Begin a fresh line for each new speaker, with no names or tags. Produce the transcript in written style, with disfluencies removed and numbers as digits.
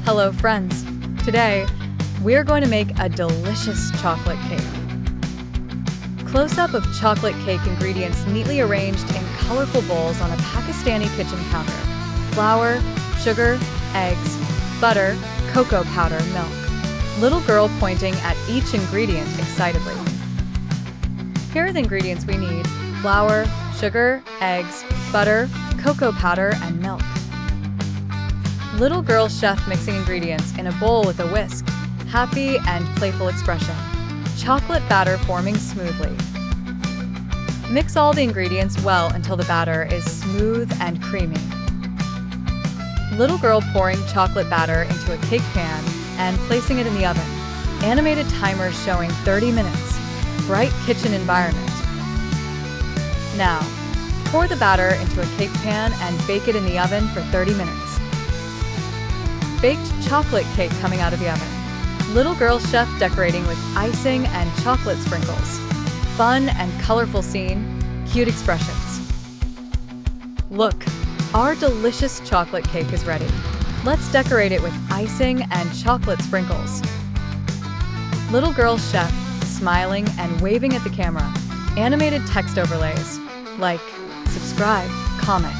Hello friends! Today, we're going to make a delicious chocolate cake. Close-up of chocolate cake ingredients neatly arranged in colorful bowls on a Pakistani kitchen counter. Flour, sugar, eggs, butter, cocoa powder, milk. Little girl pointing at each ingredient excitedly. Here are the ingredients we need: flour, sugar, eggs, butter, cocoa powder, and milk. Little girl chef mixing ingredients in a bowl with a whisk, happy and playful expression. Chocolate batter forming smoothly. Mix all the ingredients well until the batter is smooth and creamy. Little girl pouring chocolate batter into a cake pan and placing it in the oven. Animated timer showing 30 minutes. Bright kitchen environment. Now, pour the batter into a cake pan and bake it in the oven for 30 minutes. Baked chocolate cake coming out of the oven. Little girl chef decorating with icing and chocolate sprinkles. Fun and colorful scene, cute expressions. Look, our delicious chocolate cake is ready. Let's decorate it with icing and chocolate sprinkles. Little girl chef smiling and waving at the camera. Animated text overlays. Like, subscribe, comment.